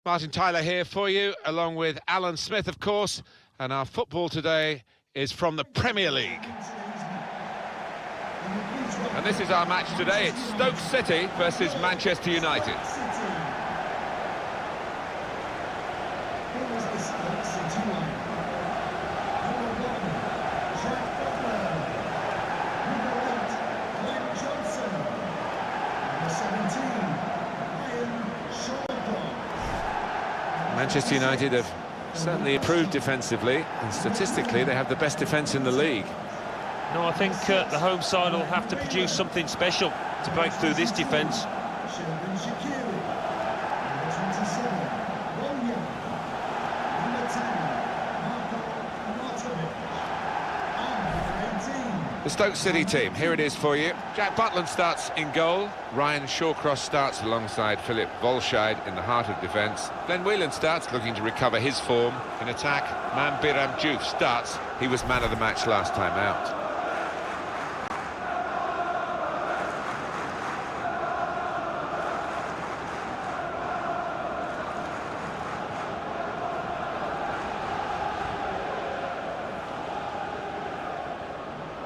Martin Tyler here for you, along with Alan Smith, of course, and our football today is from the Premier League. And this is our match today. It's Stoke City versus Manchester United. Manchester United have certainly improved defensively, and statistically they have the best defence in the league. No, I think the home side will have to produce something special to break through this defence. The Stoke City team, here it is for you. Jack Butland starts in goal. Ryan Shawcross starts alongside Philip Volscheid in the heart of defence. Glenn Whelan starts, looking to recover his form. In attack, Mambiram Diouf starts. He was man of the match last time out.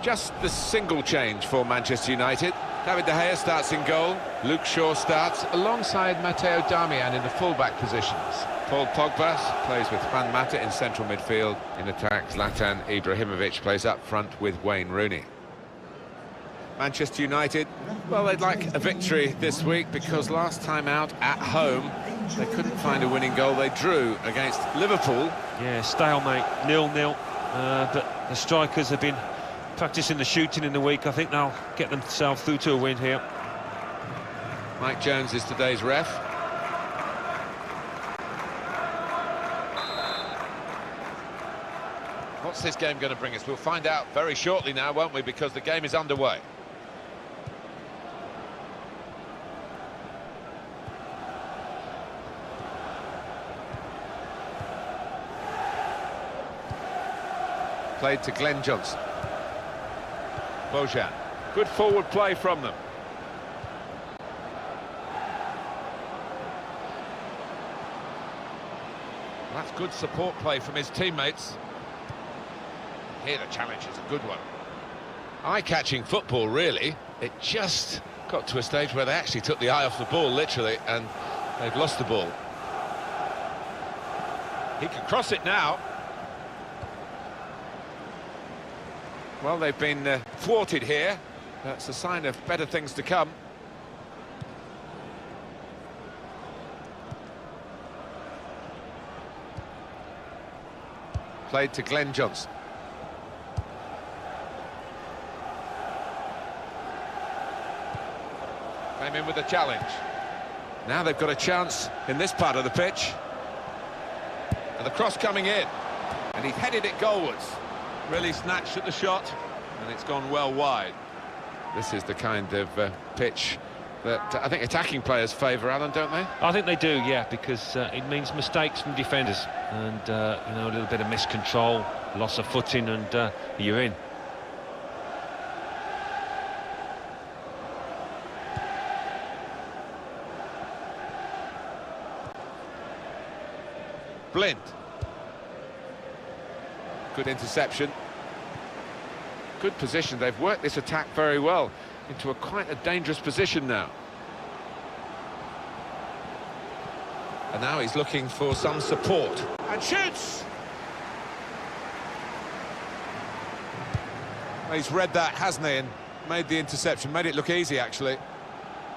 Just the single change for Manchester United. David De Gea starts in goal. Luke Shaw starts alongside Matteo Darmian in the full-back positions. Paul Pogba plays with Juan Mata in central midfield. In attack, Zlatan Ibrahimovic plays up front with Wayne Rooney. Manchester United, well, they'd like a victory this week because last time out at home they couldn't find a winning goal. They drew against Liverpool. Yeah, stalemate, 0-0. But the strikers have been practicing the shooting in the week. I think they'll get themselves through to a win here. Mike Jones is today's ref. What's this game going to bring us? We'll find out very shortly now, won't we? Because the game is underway. Played to Glenn Johnson. Bojan. Good forward play from them. That's good support play from his teammates. Here the challenge is a good one. Eye-catching football, really. It just got to a stage where they actually took the eye off the ball, literally, and they've lost the ball. He can cross it now. Well, they've been thwarted here. That's a sign of better things to come. Played to Glenn Johnson. Came in with a challenge. Now they've got a chance in this part of the pitch. And the cross coming in. And he headed it goalwards. Really snatched at the shot, and it's gone well wide. This is the kind of pitch that I think attacking players favour, Alan, don't they? I think they do, yeah, because it means mistakes from defenders and, you know, a little bit of miscontrol, loss of footing, and you're in. Blind. Good interception. Good position. They've worked this attack very well into quite a dangerous position now. And now he's looking for some support. And shoots! Well, he's read that, hasn't he, and made the interception. Made it look easy, actually.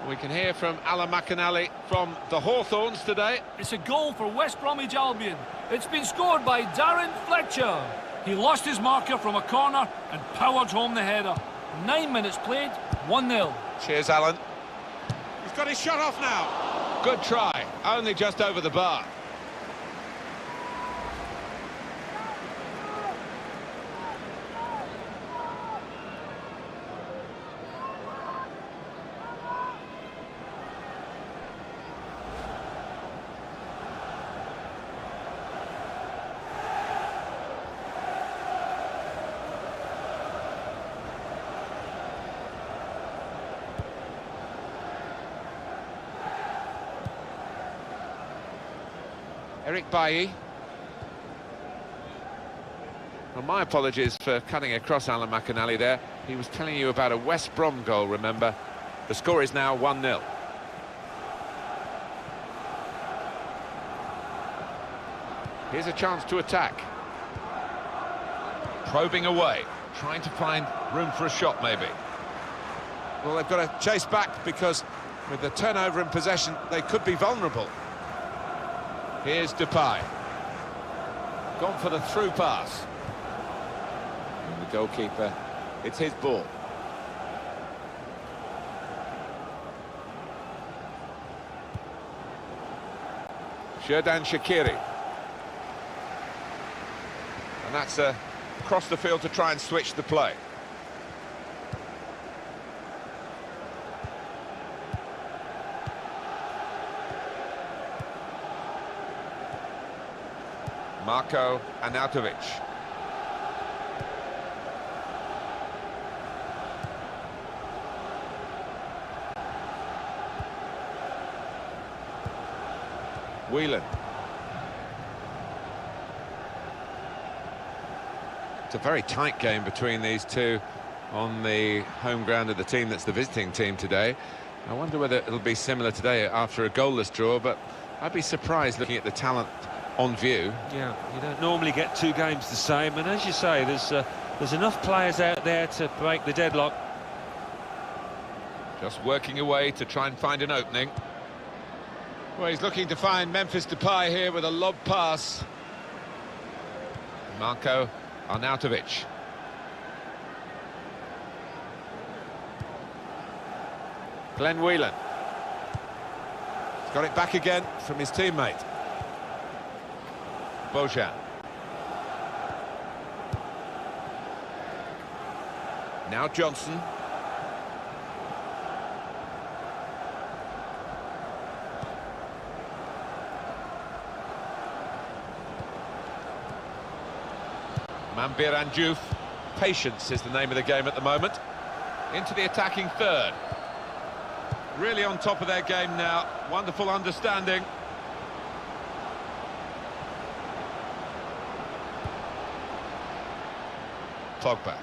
We can hear from Alan McInally from the Hawthorns today. It's a goal for West Bromwich Albion. It's been scored by Darren Fletcher. He lost his marker from a corner and powered home the header. 9 minutes played, 1-0. Cheers, Alan. He's got his shot off now. Good try, only just over the bar. Eric Bailly. Well, my apologies for cutting across Alan McInally there. He was telling you about a West Brom goal, remember. The score is now 1-0. Here's a chance to attack. Probing away, trying to find room for a shot, maybe. Well, they've got to chase back because with the turnover in possession, they could be vulnerable. Here's Depay. Gone for the through pass. And the goalkeeper, it's his ball. Xherdan Shaqiri. And that's across the field to try and switch the play. Marko Arnautovic. Whelan. It's a very tight game between these two on the home ground of the team that's the visiting team today. I wonder whether it'll be similar today after a goalless draw, but I'd be surprised looking at the talent on view. Yeah, you don't normally get two games the same, and as you say, there's enough players out there to break the deadlock. Just working away to try and find an opening. Well, he's looking to find Memphis Depay here with a lob pass. Marko Arnautovic. Glenn Whelan. He's got it back again from his teammate. Bojan. Now Johnson. Mambir Anjouf. Patience is the name of the game at the moment. Into the attacking third. Really on top of their game now. Wonderful understanding. Pogba.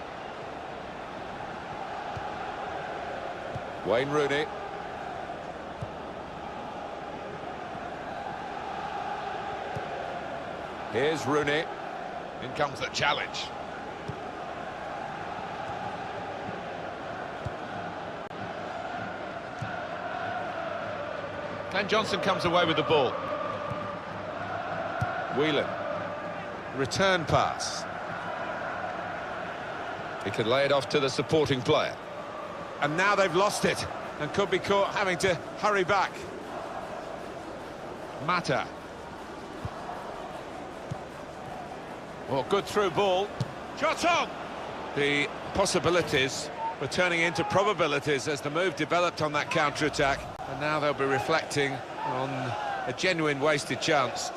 Wayne Rooney. Here's Rooney. In comes the challenge. Glenn Johnson comes away with the ball. Whelan. Return pass. He could lay it off to the supporting player. And now they've lost it and could be caught having to hurry back. Mata. Oh, good through ball. Shot on! The possibilities were turning into probabilities as the move developed on that counter-attack. And now they'll be reflecting on a genuine wasted chance.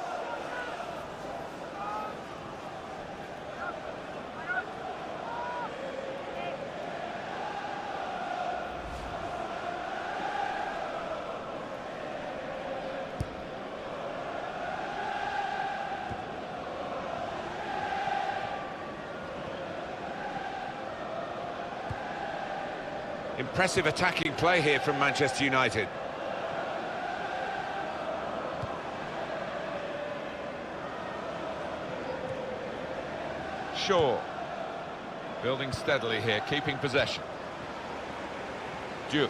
Impressive attacking play here from Manchester United. Shaw. Building steadily here, keeping possession. Diouf.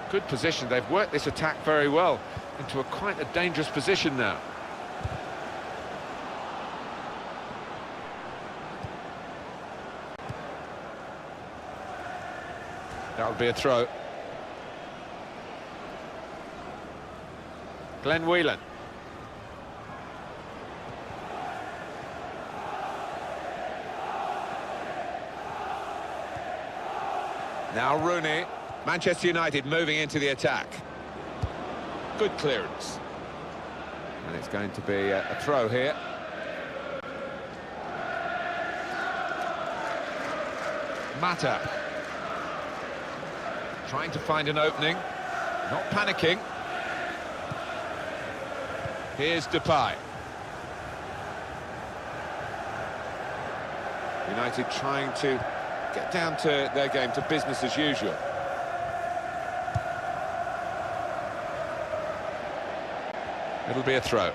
Good position, they've worked this attack very well into a quite a dangerous position now. That'll be a throw. Glenn Whelan. Now Rooney. Manchester United moving into the attack. Good clearance. And it's going to be a throw here. Mata. Trying to find an opening, not panicking. Here's Depay. United trying to get down to their game, to business as usual. It'll be a throw.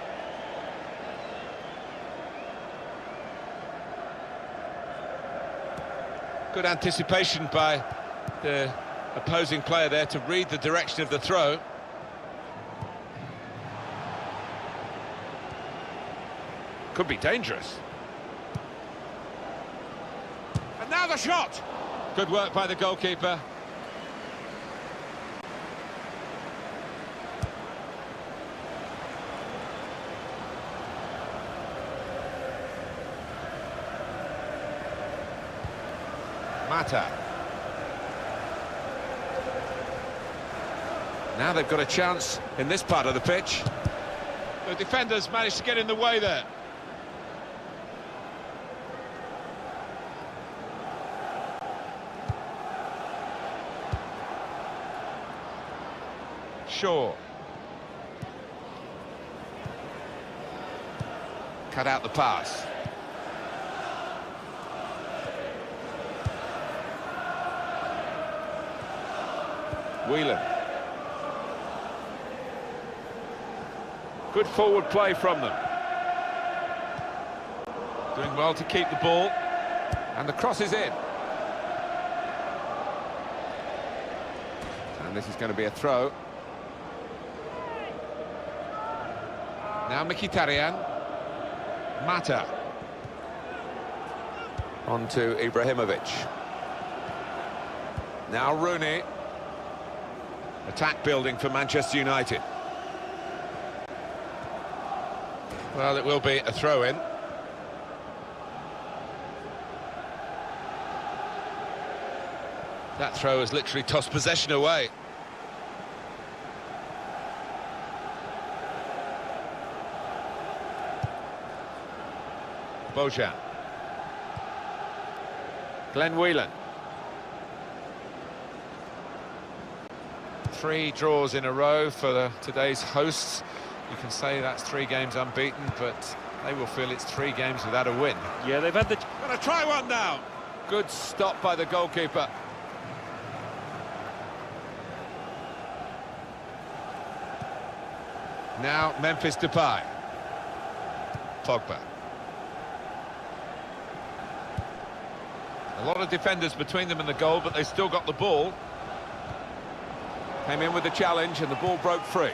Good anticipation by the opposing player there to read the direction of the throw. Could be dangerous. And now the shot! Good work by the goalkeeper. Mata. Now they've got a chance in this part of the pitch. The defenders managed to get in the way there. Shaw. Cut out the pass. Whelan. Good forward play from them. Doing well to keep the ball. And the cross is in. And this is going to be a throw. Now Mkhitaryan. Mata. On to Ibrahimovic. Now Rooney. Attack building for Manchester United. Well, it will be a throw-in. That throw has literally tossed possession away. Bojan. Glenn Whelan. 3 draws in a row for today's hosts. You can say that's 3 games unbeaten, but they will feel it's 3 games without a win. Yeah, they've had the... Gonna try one now. Good stop by the goalkeeper. Now Memphis Depay. Pogba. A lot of defenders between them and the goal, but they still got the ball. Came in with the challenge and the ball broke free.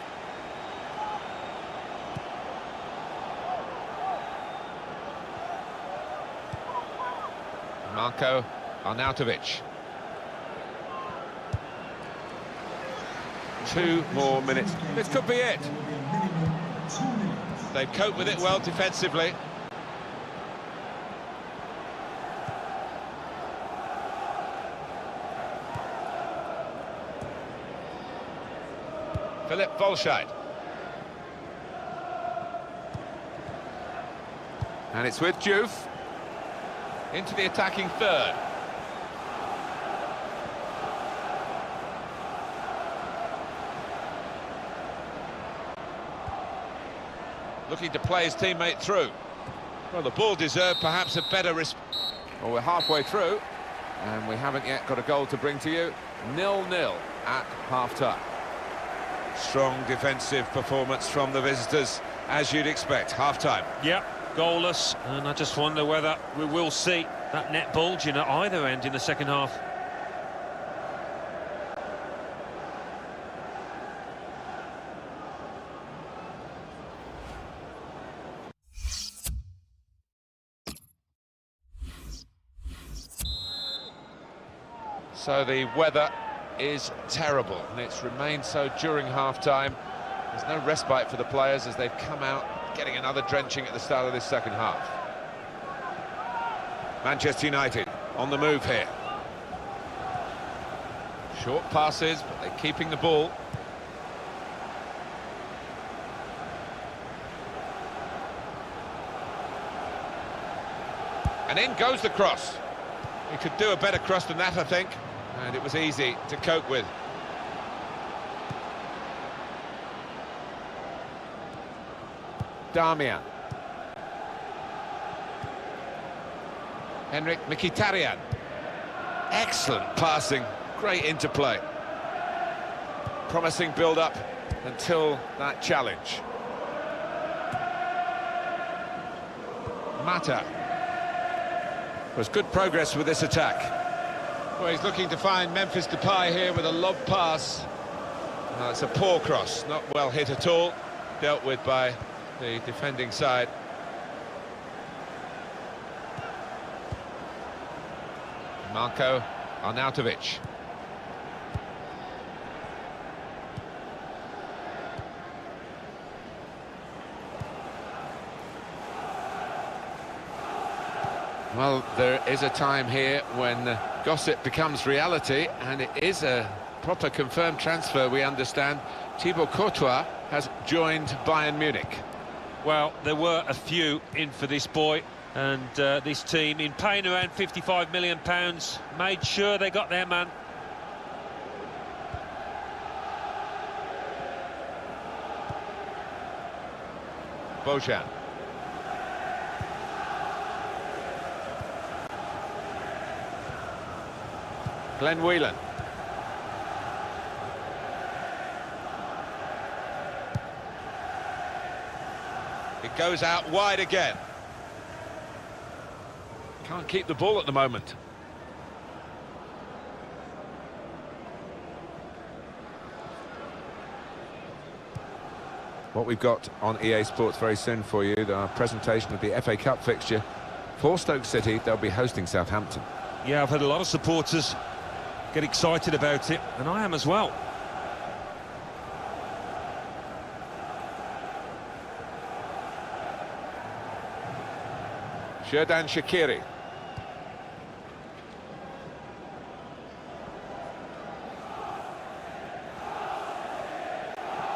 Marko Arnautovic. 2 more minutes. This could be it. They've coped with it well defensively. Philip Volscheid. And it's with Juve. Into the attacking third. Looking to play his teammate through. Well, the ball deserved perhaps a better response. Well, we're halfway through, and we haven't yet got a goal to bring to you. 0-0 at half-time. Strong defensive performance from the visitors, as you'd expect. Half-time. Yeah, goalless, and I just wonder whether we will see that net bulging at either end in the second half. So the weather is terrible, and it's remained so during half-time. There's no respite for the players as they've come out getting another drenching at the start of this second half. Manchester United on the move here. Short passes, but they're keeping the ball. And in goes the cross. He could do a better cross than that, I think. And it was easy to cope with. Damian. Henrik Mkhitaryan. Excellent passing, great interplay. Promising build-up until that challenge. Mata. Was good progress with this attack. Well, he's looking to find Memphis Depay here with a lob pass. It's a poor cross, not well hit at all. Dealt with by the defending side. Marko Arnautovic. Well, there is a time here when gossip becomes reality, and it is a proper confirmed transfer, we understand. Thibaut Courtois has joined Bayern Munich. Well, there were a few in for this boy, and this team, in paying around £55 million, made sure they got their man. Bojan. Glenn Whelan. It goes out wide again. Can't keep the ball at the moment. What we've got on EA Sports very soon for you, our presentation of the FA Cup fixture. For Stoke City, they'll be hosting Southampton. Yeah, I've had a lot of supporters get excited about it, and I am as well. Xherdan Shaqiri.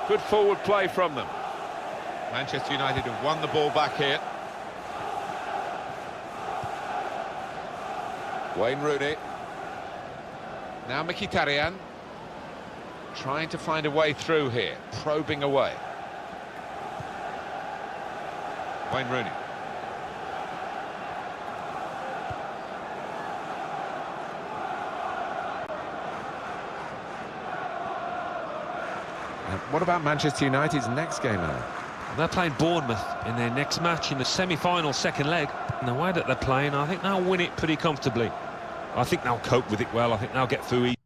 Good forward play from them. Manchester United have won the ball back here. Wayne Rooney. Now Mkhitaryan. Trying to find a way through here. Probing away. Wayne Rooney. What about Manchester United's next game, Alan? They're playing Bournemouth in their next match in the semi-final second leg. And the way that they're playing, I think they'll win it pretty comfortably. I think they'll cope with it well. I think they'll get through easy.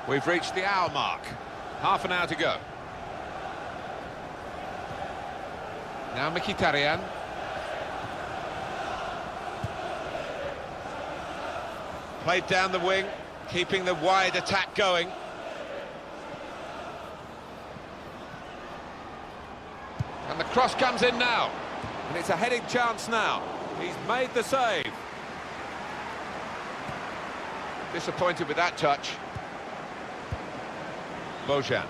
We've reached the hour mark. Half an hour to go. Now Mkhitaryan. Played down the wing, keeping the wide attack going. And the cross comes in now. And it's a heading chance now. He's made the save. Disappointed with that touch. Bojan.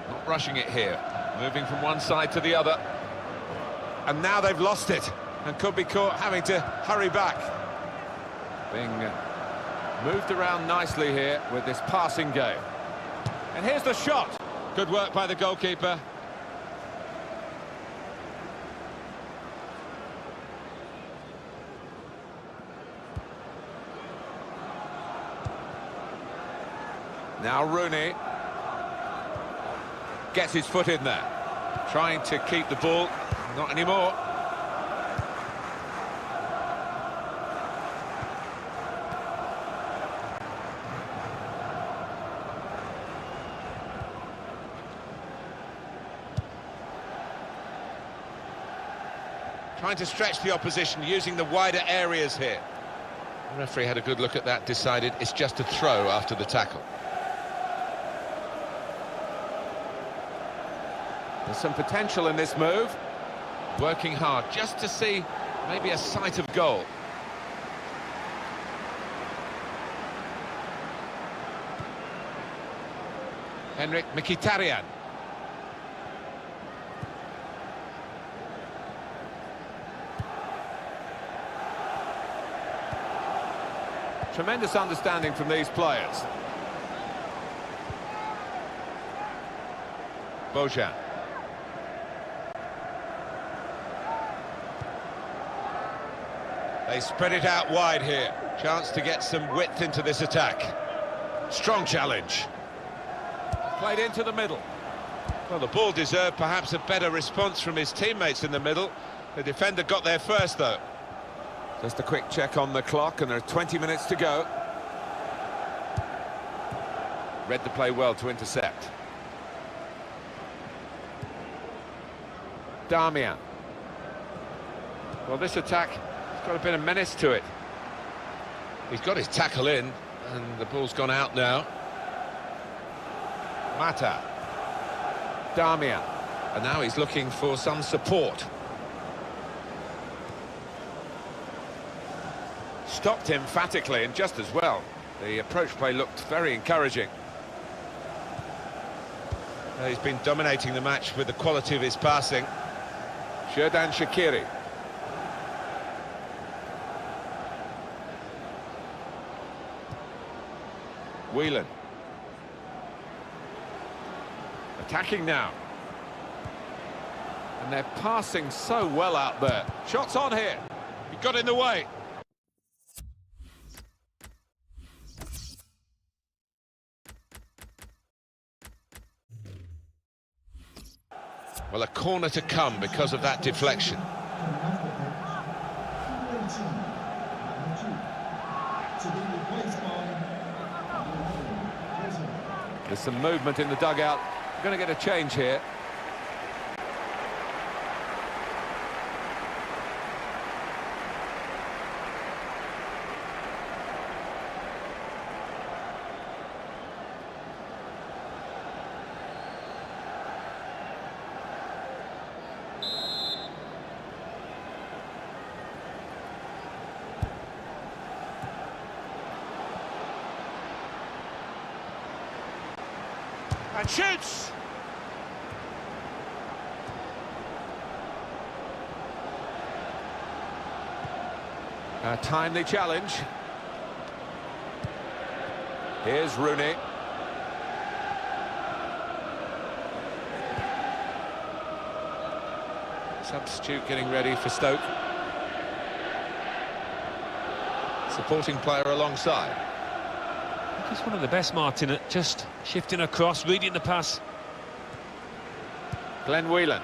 Not rushing it here. Moving from one side to the other. And now they've lost it. And could be caught having to hurry back. Being moved around nicely here with this passing game. And here's the shot. Good work by the goalkeeper. Now Rooney gets his foot in there, trying to keep the ball. Not anymore. Trying to stretch the opposition, using the wider areas here. The referee had a good look at that, decided it's just a throw after the tackle. There's some potential in this move. Working hard just to see maybe a sight of goal. Henrik Mkhitaryan. Tremendous understanding from these players. Bojan. They spread it out wide here. Chance to get some width into this attack. Strong challenge. Played into the middle. Well, the ball deserved perhaps a better response from his teammates in the middle. The defender got there first, though. Just a quick check on the clock, and there are 20 minutes to go. Read the play well to intercept. Damian. Well, this attack has got a bit of menace to it. He's got his tackle in, and the ball's gone out now. Mata. Damian. And now he's looking for some support. Stopped emphatically, and just as well. The approach play looked very encouraging. He's been dominating the match with the quality of his passing. Xherdan Shaqiri. Whelan. Attacking now. And they're passing so well out there. Shots on here. He got in the way. Well, a corner to come because of that deflection. There's some movement in the dugout. We're going to get a change here. And shoots! A timely challenge. Here's Rooney. Substitute getting ready for Stoke. Supporting player alongside. I think he's one of the best, Martin, at just shifting across, reading the pass. Glenn Whelan.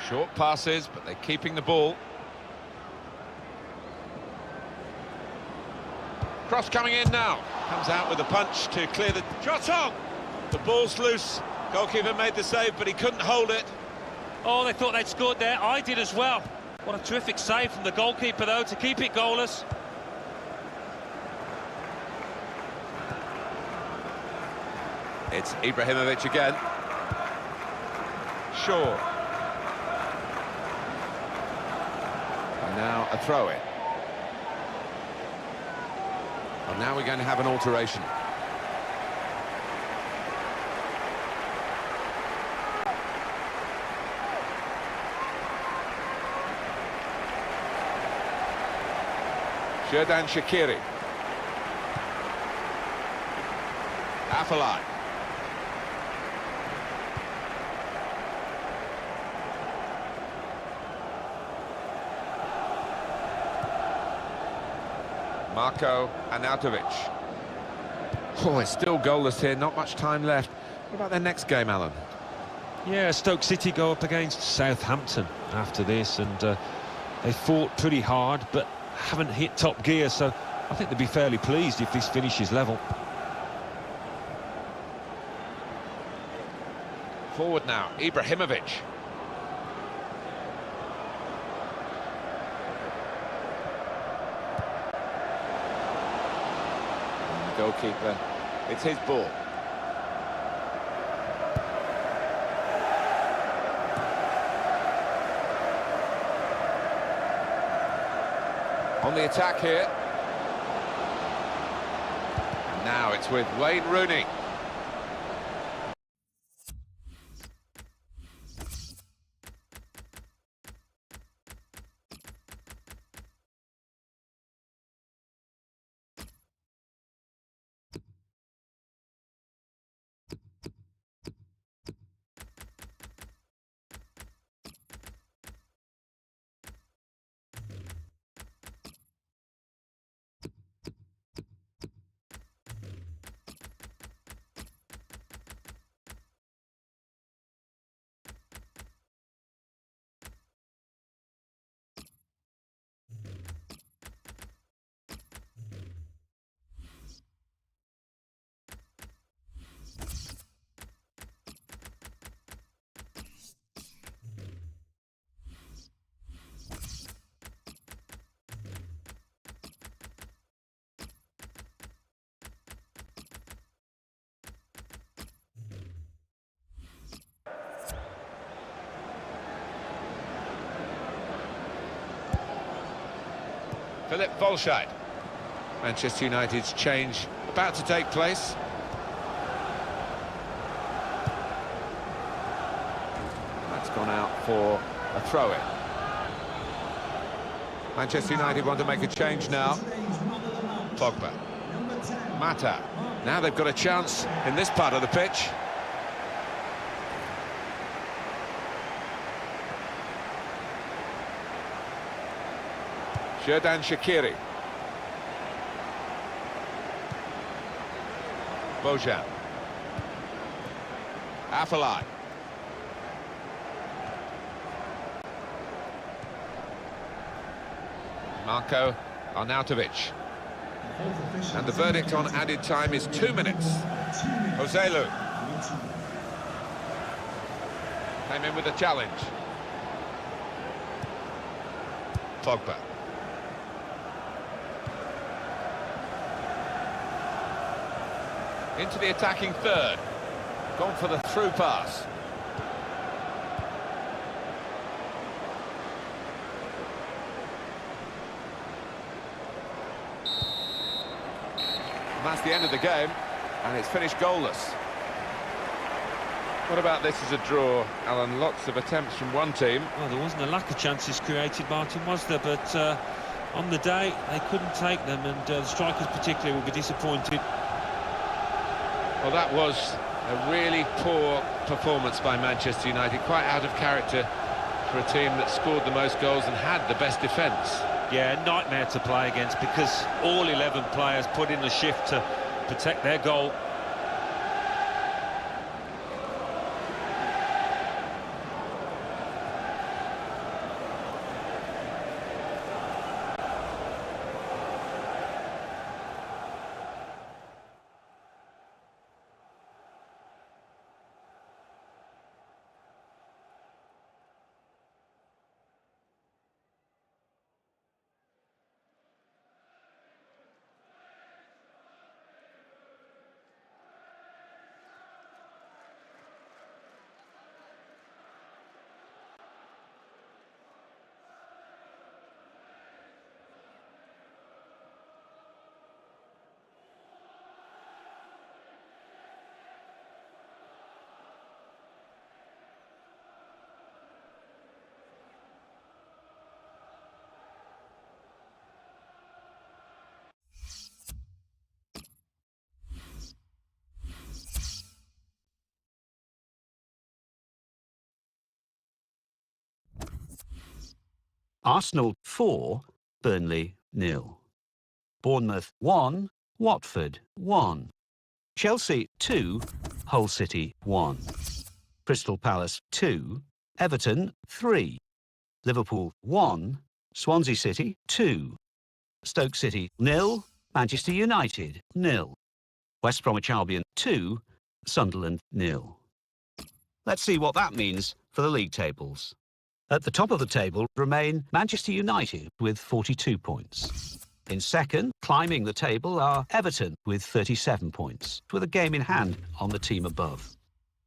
Short passes, but they're keeping the ball. Cross coming in now. Comes out with a punch to clear the... Shot on! The ball's loose. Goalkeeper made the save, but he couldn't hold it. Oh, they thought they'd scored there. I did as well. What a terrific save from the goalkeeper, though, to keep it goalless. It's Ibrahimovic again. Shaw. And now a throw-in. Well, now we're going to have an alteration. Xherdan Shaqiri. Afellay. Marko Arnautovic. Oh, it's still goalless here, not much time left. What about their next game, Alan? Yeah, Stoke City go up against Southampton after this, and they fought pretty hard, but haven't hit top gear, so I think they'd be fairly pleased if this finishes level. Forward now, Ibrahimovic. Goalkeeper, it's his ball. On the attack here. And now it's with Wayne Rooney. Philip Volscheid. Manchester United's change about to take place. That's gone out for a throw-in. Manchester United want to make a change now. Pogba. Mata. Now they've got a chance in this part of the pitch. Xherdan Shaqiri. Bojan. Afellay. Marko Arnautovic. And the verdict on added time is 2 minutes. Joselu came in with a challenge. Pogba. Into the attacking third. Gone for the through pass. And that's the end of the game, and it's finished goalless. What about this as a draw, Alan? Lots of attempts from one team. Well, there wasn't a lack of chances created, Martin, was there? But on the day, they couldn't take them, and the strikers particularly will be disappointed. Well, that was a really poor performance by Manchester United, quite out of character for a team that scored the most goals and had the best defence. Yeah, nightmare to play against, because all 11 players put in a shift to protect their goal. Arsenal 4, Burnley 0. Bournemouth 1, Watford 1. Chelsea 2, Hull City 1. Crystal Palace 2, Everton 3. Liverpool 1, Swansea City 2. Stoke City 0, Manchester United 0. West Bromwich Albion 2, Sunderland 0. Let's see what that means for the league tables. At the top of the table remain Manchester United with 42 points. In second, climbing the table, are Everton with 37 points, with a game in hand on the team above.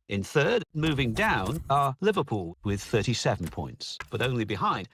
In third, moving down, are Liverpool with 37 points, but only behind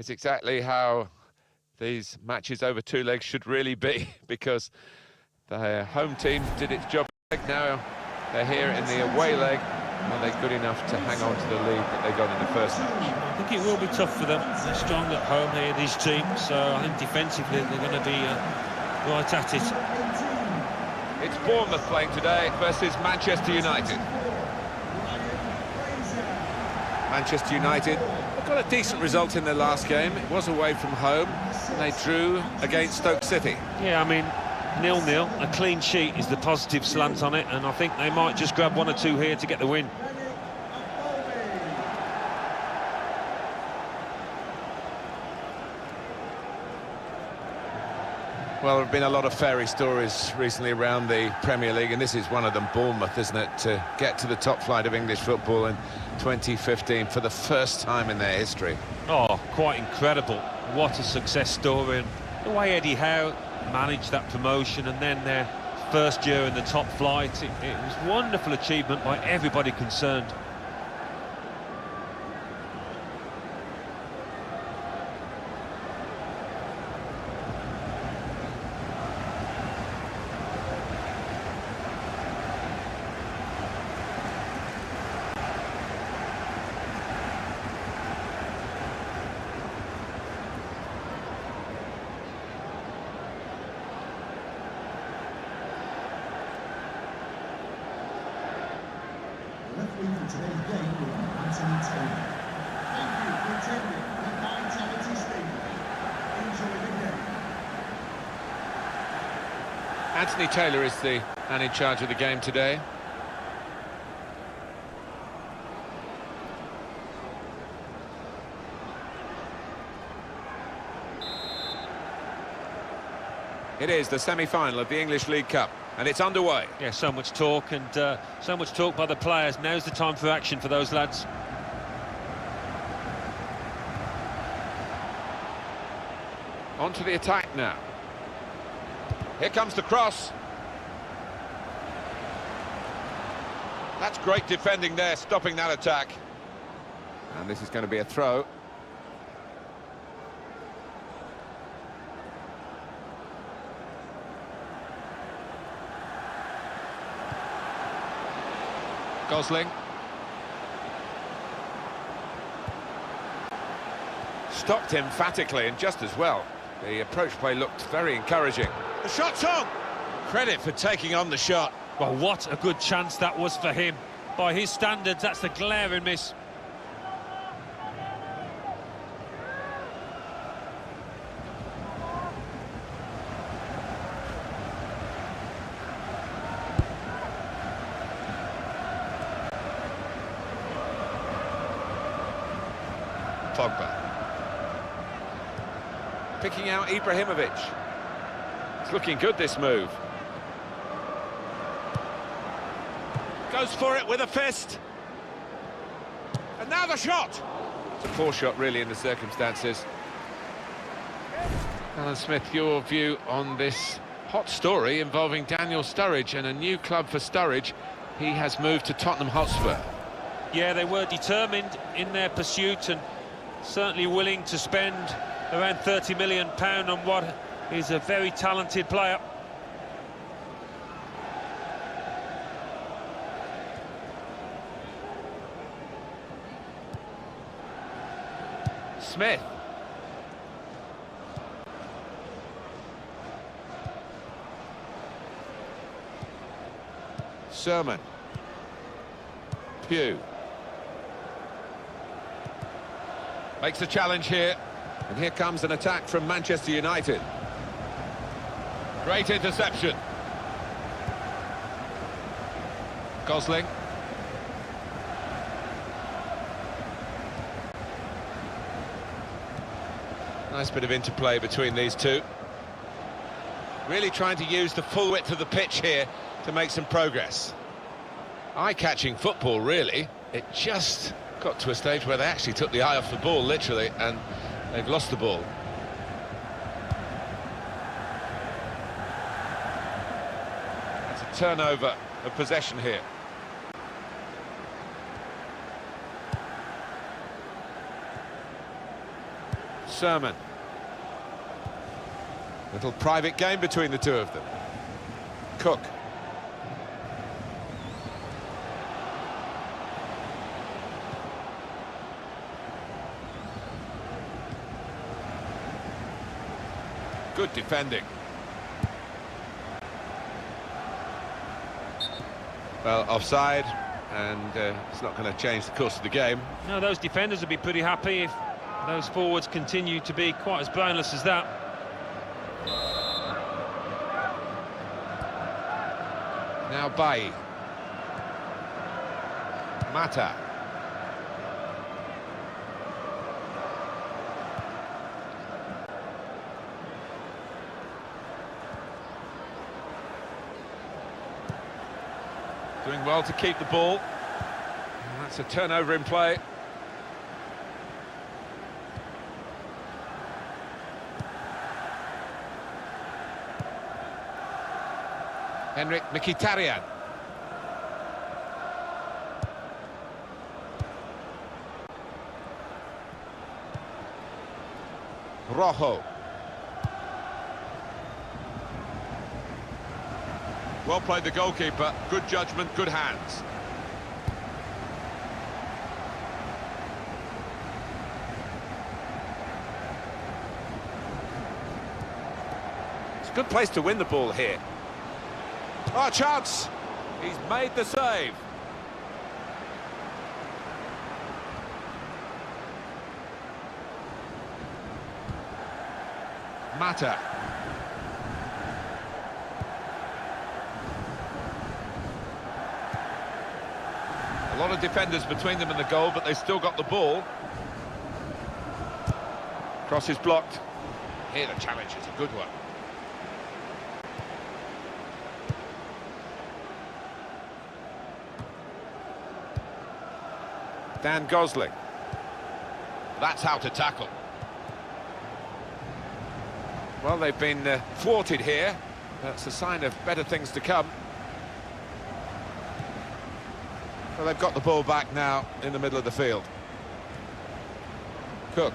It's exactly how these matches over two legs should really be, because the home team did its job. Now they're here in the away leg. Are they good enough to hang on to the lead that they got in the first match? I think it will be tough for them. They're strong at home here, these teams, so I think defensively they're going to be right at it. It's Bournemouth playing today versus Manchester United. Manchester United got a decent result in their last game. It was away from home. They drew against Stoke City. Yeah, I mean, 0-0, a clean sheet is the positive slant on it, and I think they might just grab one or two here to get the win. Well, there have been a lot of fairy stories recently around the Premier League, and this is one of them. Bournemouth, isn't it, to get to the top flight of English football in 2015 for the first time in their history. Oh, quite incredible. What a success story. And the way Eddie Howe managed that promotion, and then their first year in the top flight, it was a wonderful achievement by everybody concerned. Anthony Taylor is the man in charge of the game today. It is the semi-final of the English League Cup, and it's underway. Yeah, so much talk, and so much talk by the players. Now's the time for action for those lads. On to the attack now. Here comes the cross. That's great defending there, stopping that attack. And this is going to be a throw. Gosling. Stopped emphatically, and just as well. The approach play looked very encouraging. The shot's on! Credit for taking on the shot. Well, what a good chance that was for him. By his standards, that's a glaring miss. Pogba. Picking out Ibrahimovic. It's looking good, this move. Goes for it with a fist. And now the shot! It's a poor shot, really, in the circumstances. Alan Smith, your view on this hot story involving Daniel Sturridge and a new club for Sturridge. He has moved to Tottenham Hotspur. Yeah, they were determined in their pursuit and certainly willing to spend around £30 million on what is a very talented player. Smith. Sermon. Pugh. Makes a challenge here. And here comes an attack from Manchester United. Great interception. Gosling. Nice bit of interplay between these two. Really trying to use the full width of the pitch here to make some progress. Eye-catching football, really. It just got to a stage where they actually took the eye off the ball, literally, and they've lost the ball. It's a turnover of possession here. Sermon. Little private game between the two of them. Cook. Good defending. Well, offside, and it's not going to change the course of the game. No, those defenders would be pretty happy if those forwards continue to be quite as brainless as that. Now Bailly. Mata. Doing well to keep the ball. And that's a turnover in play. Henrik Mkhitaryan. Rojo. Well played the goalkeeper, good judgment, good hands. It's a good place to win the ball here. Oh, chance! He's made the save. Mata. A lot of defenders between them and the goal, but they've still got the ball. Cross is blocked. Here the challenge is a good one. Dan Gosling. That's how to tackle. Well, they've been thwarted here. That's a sign of better things to come. Well, they've got the ball back now in the middle of the field. Cook.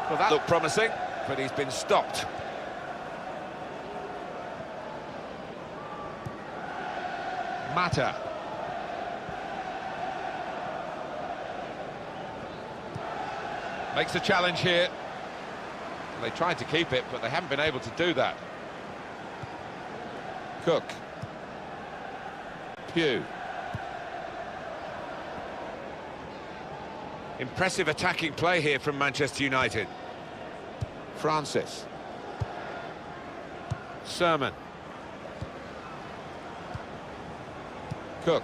Well, that looked promising, but he's been stopped. Mata. Makes the challenge here. They tried to keep it, but they haven't been able to do that. Cook. Pugh. Impressive attacking play here from Manchester United. Francis. Sermon. Cook.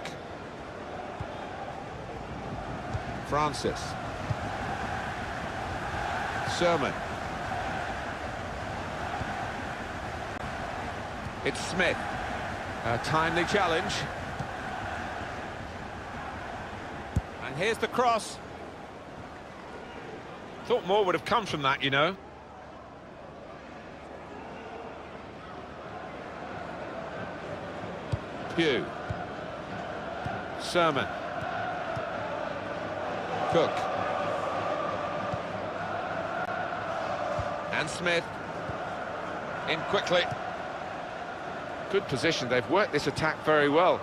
Francis. Sermon. It's Smith. A timely challenge. And here's the cross. Thought more would have come from that, you know. Pugh. Sermon. Cook. And Smith. In quickly. Good position. They've worked this attack very well.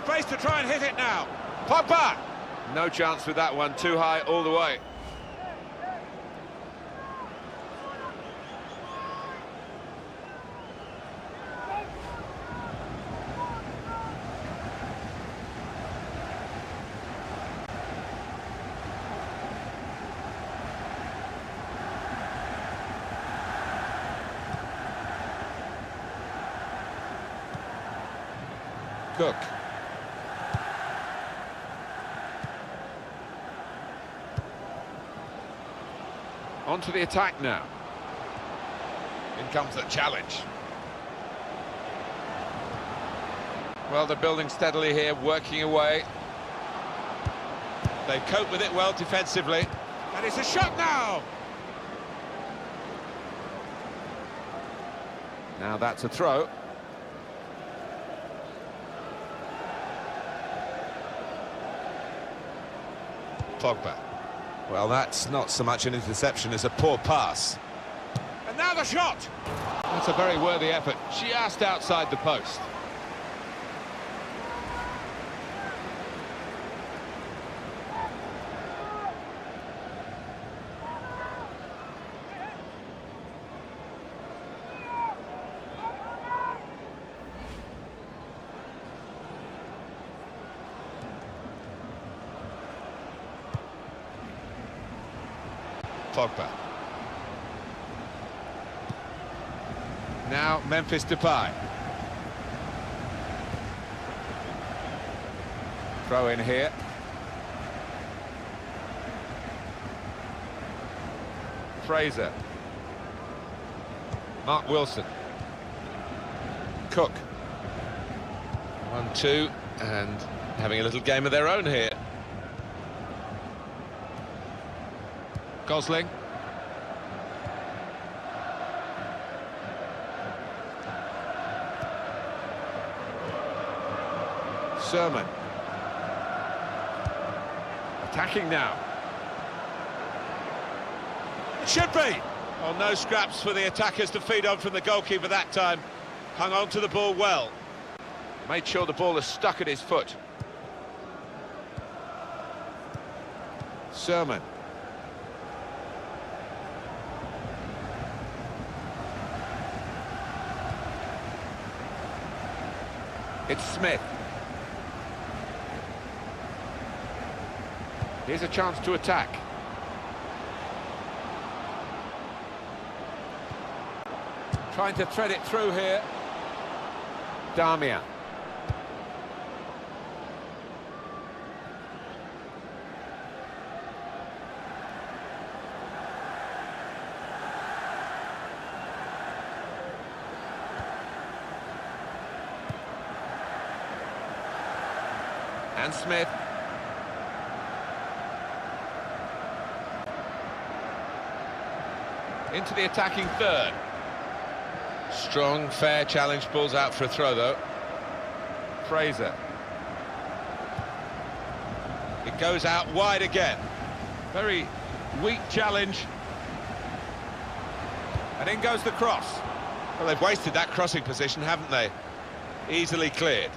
Space to try and hit it now. Pogba! No chance with that one. Too high all the way. Cook. On to the attack now. In comes the challenge. Well, they're building steadily here, working away. They cope with it well defensively. And it's a shot now! Now that's a throw. Pogba. Well, that's not so much an interception as a poor pass. And now the shot! That's a very worthy effort, just outside the post. Pogba. Now Memphis Depay. Throw in here. Fraser. Mark Wilson. Cook. 1-2, and having a little game of their own here. Gosling. Sermon. Attacking now. It should be! Oh, no scraps for the attackers to feed on from the goalkeeper that time. Hung on to the ball well. Made sure the ball is stuck at his foot. Sermon. It's Smith. Here's a chance to attack. Trying to thread it through here. Damian. And Smith. Into the attacking third. Strong, fair challenge, balls out for a throw though. Fraser. It goes out wide again. Very weak challenge. And in goes the cross. Well, they've wasted that crossing position, haven't they? Easily cleared.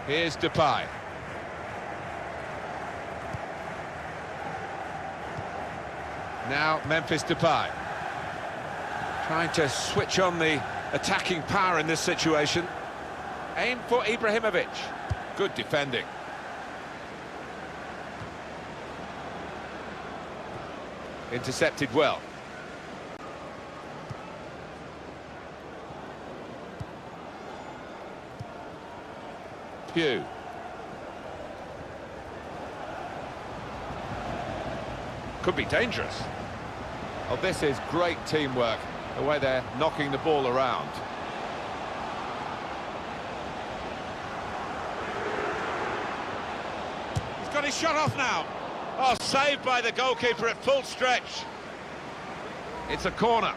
Here's Depay. Now Memphis Depay. Trying to switch on the attacking power in this situation. Aim for Ibrahimovic. Good defending. Intercepted well. Pugh. Could be dangerous. Oh, this is great teamwork, the way they're knocking the ball around. He's got his shot off now. Oh, saved by the goalkeeper at full stretch. It's a corner.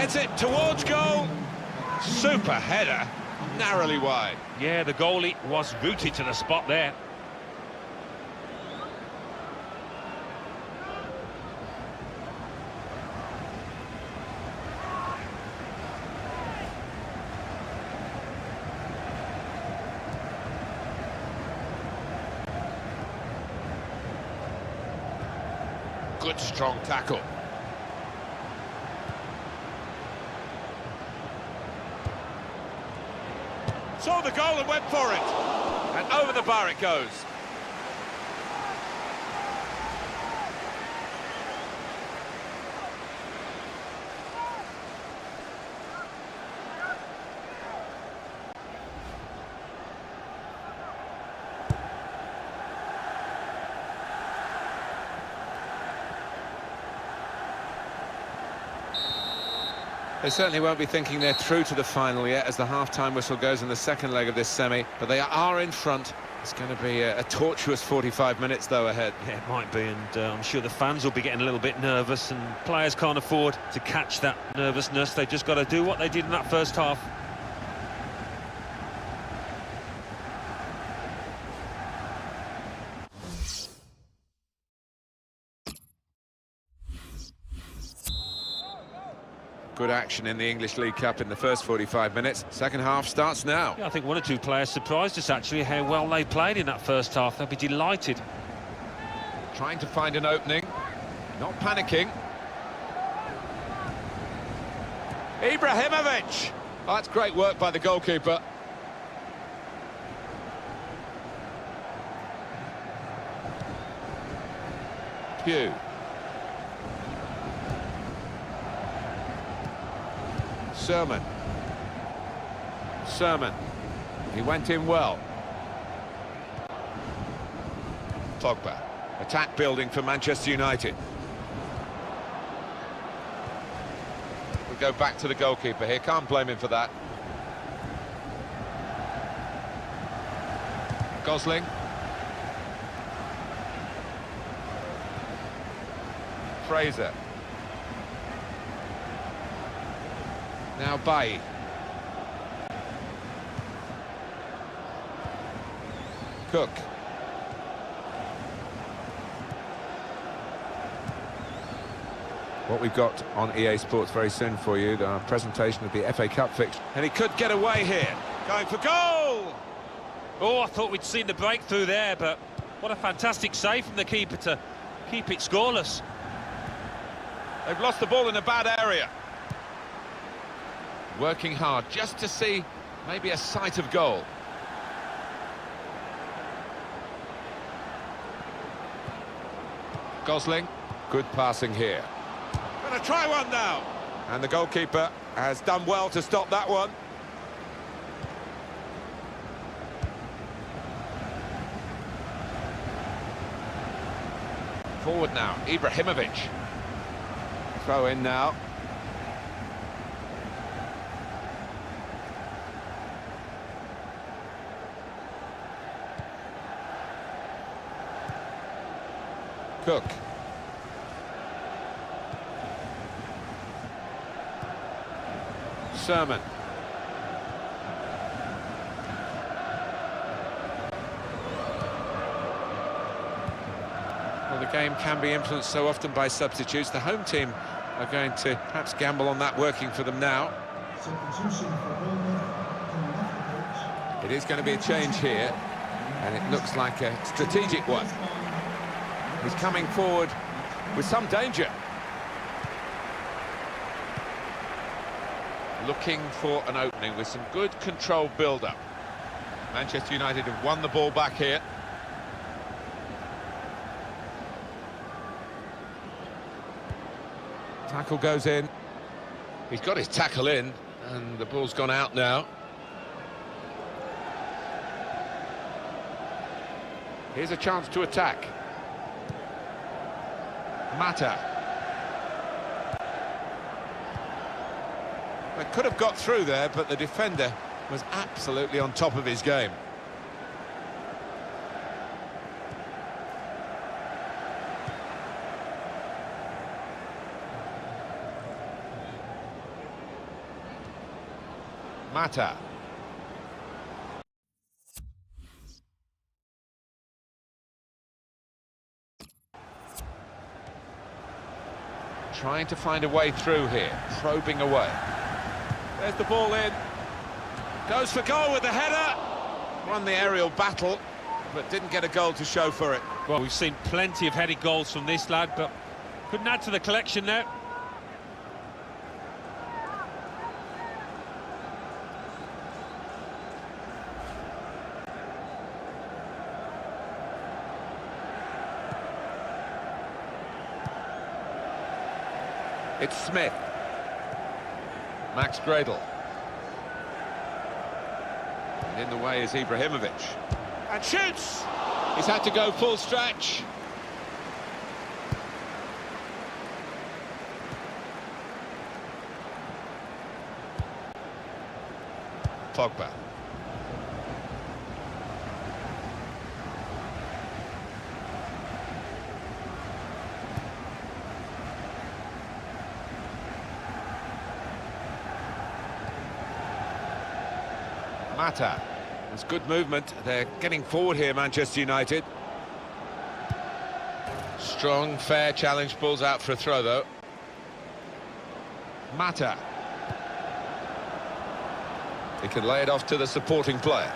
Heads it towards goal. Super header, narrowly wide. Yeah, the goalie was rooted to the spot there. Good strong tackle. Saw the goal and went for it. And over the bar it goes. They certainly won't be thinking they're through to the final yet as the half-time whistle goes in the second leg of this semi, but they are in front. It's going to be a tortuous 45 minutes, though, ahead. Yeah, it might be, and I'm sure the fans will be getting a little bit nervous, and players can't afford to catch that nervousness. They've just got to do what they did in that first half. Good action in the English League Cup in the first 45 minutes. Second half starts now. Yeah, I think one or two players surprised us, actually, how well they played in that first half. They'll be delighted. Trying to find an opening. Not panicking. Ibrahimovic! Oh, that's great work by the goalkeeper. Pugh. Sermon. He went in well. Pogba. Attack building for Manchester United. We'll go back to the goalkeeper here. Can't blame him for that. Gosling. Fraser. Now Bailly. Cook. What we've got on EA Sports very soon for you, the presentation of the FA Cup fixture. And he could get away here. Going for goal! Oh, I thought we'd seen the breakthrough there, but what a fantastic save from the keeper to keep it scoreless. They've lost the ball in a bad area. Working hard just to see maybe a sight of goal. Gosling, good passing here. Gonna try one now. And the goalkeeper has done well to stop that one. Forward now, Ibrahimovic. Throw in now. Cook. Sermon. Well, the game can be influenced so often by substitutes. The home team are going to perhaps gamble on that working for them now. It is going to be a change here, and it looks like a strategic one. He's coming forward with some danger. Looking for an opening with some good controlled build-up. Manchester United have won the ball back here. Tackle goes in. He's got his tackle in, and the ball's gone out now. Here's a chance to attack. Mata. They could have got through there, but the defender was absolutely on top of his game. Mata. Trying to find a way through here, probing away. There's the ball in. Goes for goal with the header. Won the aerial battle, but didn't get a goal to show for it. Well, we've seen plenty of headed goals from this lad, but couldn't add to the collection there. It's Smith. Max Gradle. And in the way is Ibrahimovic. And shoots! He's had to go full stretch. Pogba. Mata. It's good movement. They're getting forward here, Manchester United. Strong, fair challenge. Balls out for a throw, though. Mata. He can lay it off to the supporting player.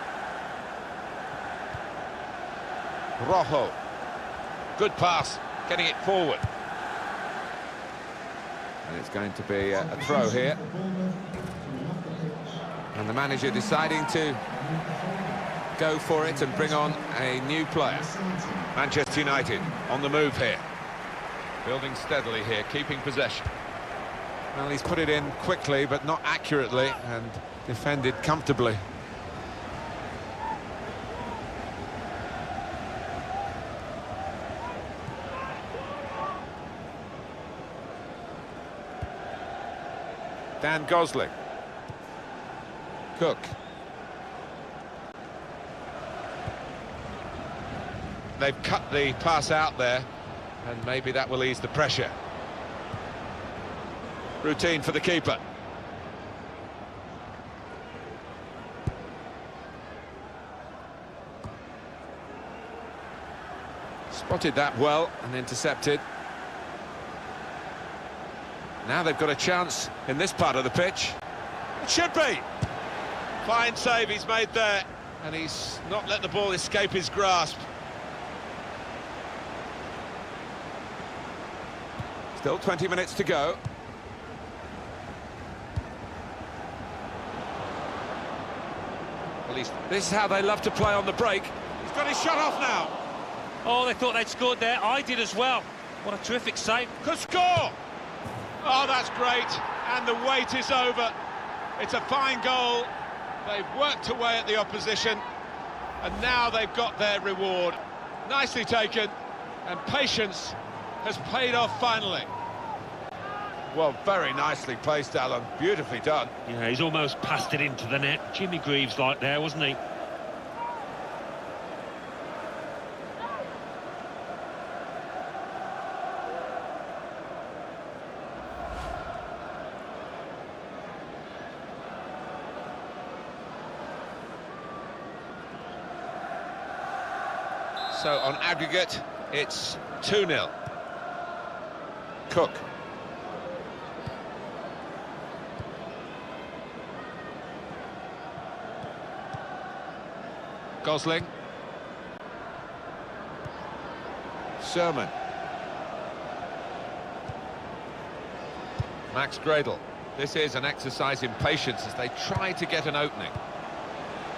Rojo. Good pass. Getting it forward. And it's going to be a throw here. And the manager deciding to go for it and bring on a new player. Manchester United on the move here. Building steadily here, keeping possession. Well, he's put it in quickly, but not accurately, and defended comfortably. Dan Gosling. Cook. They've cut the pass out there, and maybe that will ease the pressure. Routine for the keeper. Spotted that well and intercepted. Now they've got a chance in this part of the pitch. It should be! Fine save he's made there, and he's not let the ball escape his grasp. Still 20 minutes to go. At least this is how they love to play on the break. He's got his shot off now. Oh, they thought they'd scored there. I did as well. What a terrific save. Could score! Oh, that's great. And the wait is over. It's a fine goal. They've worked away at the opposition, and now they've got their reward. Nicely taken, and patience has paid off finally. Well, very nicely placed, Alan. Beautifully done. Yeah, he's almost passed it into the net. Jimmy Greaves like there, wasn't he? So on aggregate, it's 2-0. Cook. Gosling. Sherman. Max Gradle. This is an exercise in patience as they try to get an opening.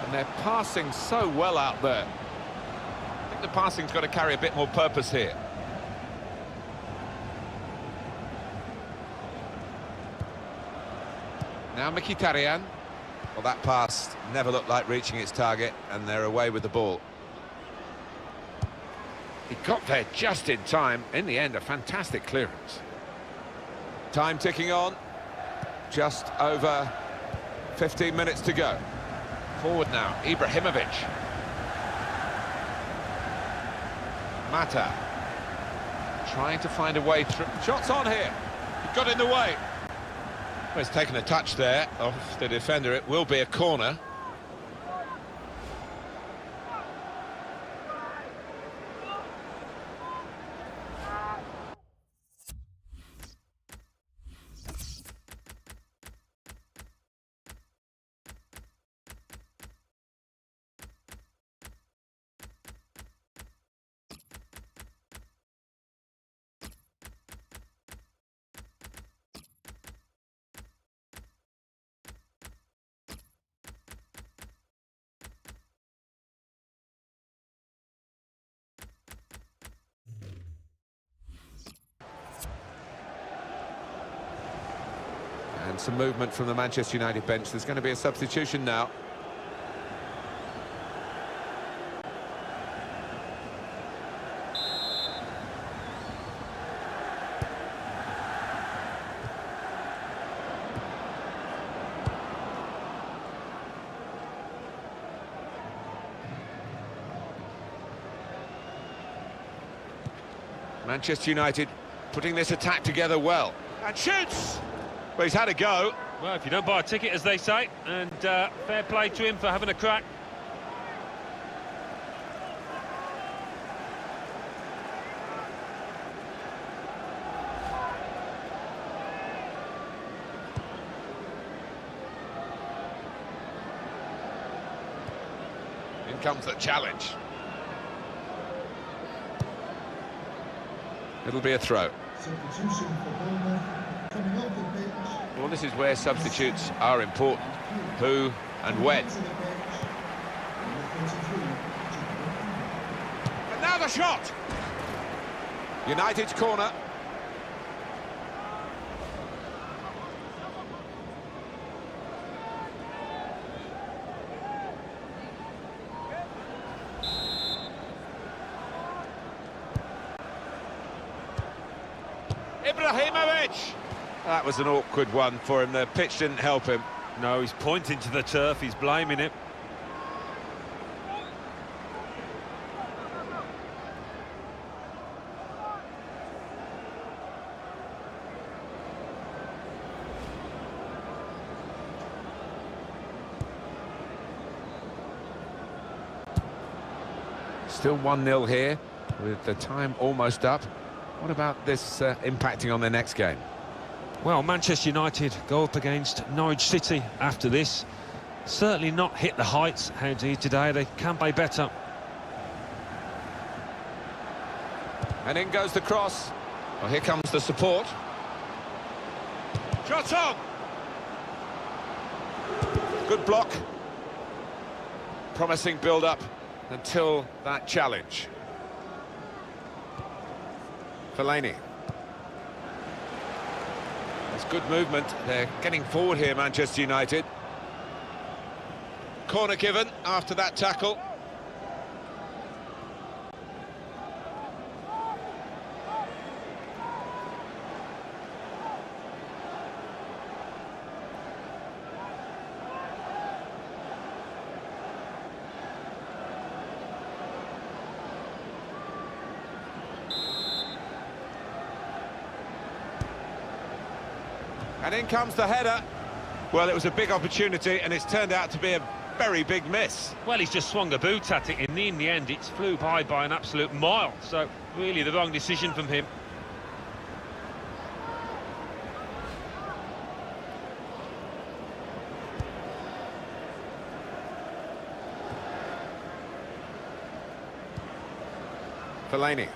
And they're passing so well out there. I think the passing's got to carry a bit more purpose here. Now Mkhitaryan. Well, that pass never looked like reaching its target, and they're away with the ball. He got there just in time. In the end, a fantastic clearance. Time ticking on. Just over 15 minutes to go. Forward now, Ibrahimovic. Mata. Trying to find a way through. Shots on here. He got in the way. Well, he's taken a touch there off the defender. It will be a corner. And some movement from the Manchester United bench. There's going to be a substitution now. Manchester United putting this attack together well. And shoots! Well, he's had a go. Well, if you don't buy a ticket, as they say, and fair play to him for having a crack. In comes the challenge. It'll be a throw. Substitution for Bournemouth. Coming off the pitch. Well, this is where substitutes are important. Who and when. To the bench. Number 33. And now the shot! United's corner. Ibrahimovic! That was an awkward one for him. The pitch didn't help him. No, he's pointing to the turf, he's blaming it. Still 1-0 here, with the time almost up. What about this impacting on their next game? Well, Manchester United go up against Norwich City after this. Certainly not hit the heights, indeed today. They can play better. And in goes the cross. Well, here comes the support. Shot on! Good block. Promising build-up until that challenge. Fellaini. There's good movement. They're getting forward here, Manchester United. Corner given after that tackle. And in comes the header. Well, it was a big opportunity, and it's turned out to be a very big miss. Well, he's just swung a boot at it. In the end, it flew by an absolute mile. So, really, the wrong decision from him. Fellaini.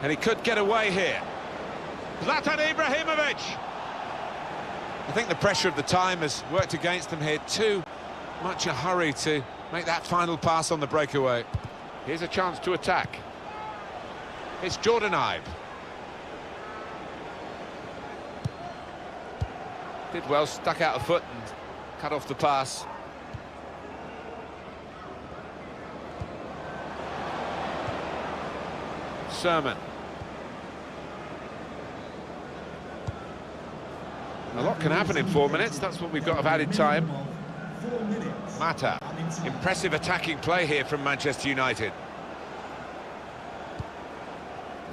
And he could get away here. Zlatan Ibrahimovic! I think the pressure of the time has worked against them here. Too much a hurry to make that final pass on the breakaway. Here's a chance to attack. It's Jordan Ibe. Did well, stuck out a foot and cut off the pass. Sermon. A lot can happen in 4 minutes. That's what we've got of added time. 4 minutes. Mata. Impressive attacking play here from Manchester United.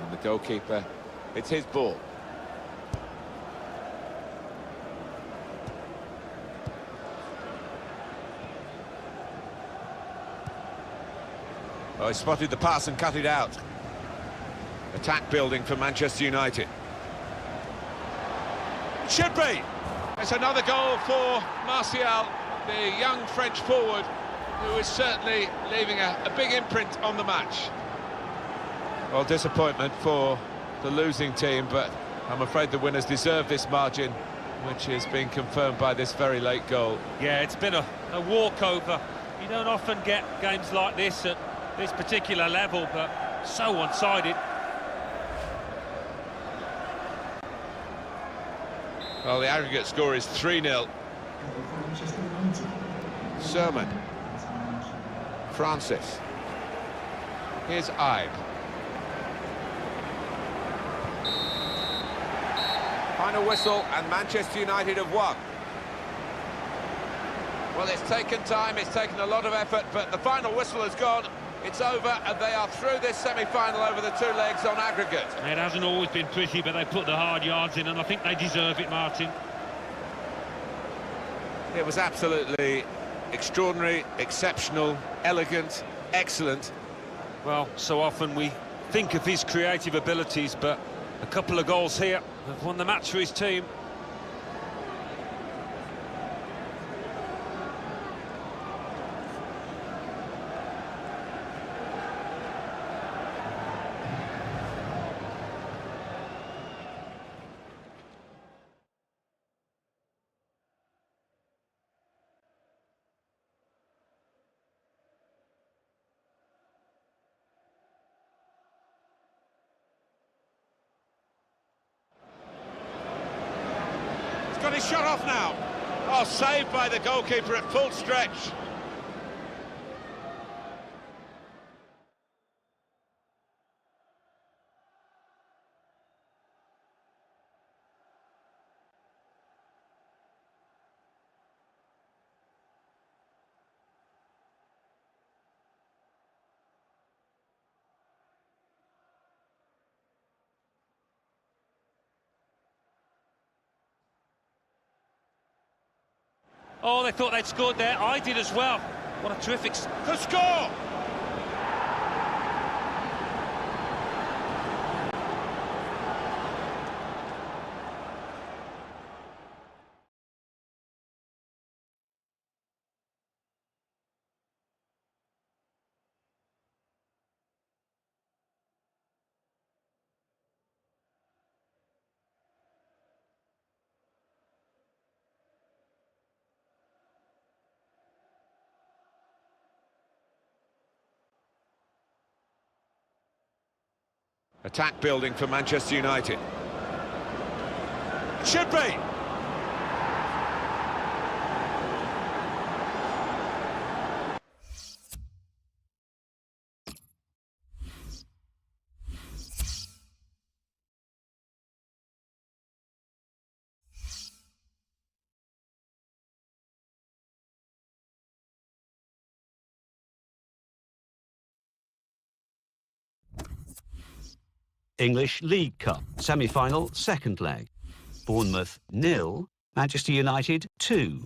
And the goalkeeper, it's his ball. Oh, he spotted the pass and cut it out. Attack building for Manchester United. It should be. It's another goal for Martial, the young French forward, who is certainly leaving a big imprint on the match. Well, disappointment for the losing team, but I'm afraid the winners deserve this margin, which is being confirmed by this very late goal. Yeah, it's been a walkover. You don't often get games like this at this particular level, but so one-sided. Well, the aggregate score is 3-0. Sermon. Francis. Here's Ibe. Final whistle, and Manchester United have won. Well, it's taken time, it's taken a lot of effort, but the final whistle has gone. It's over and they are through this semi-final over the two legs on aggregate. It hasn't always been pretty, but they put the hard yards in, and I think they deserve it, Martin. It was absolutely extraordinary, exceptional, elegant, excellent. Well, so often we think of his creative abilities, but a couple of goals here have won the match for his team. Got his shot off now. Oh, saved by the goalkeeper at full stretch. Oh, they thought they'd scored there. I did as well. What a terrific... To score! Attack building for Manchester United. It should be! English League Cup, semi-final, second leg. Bournemouth 0, Manchester United 2.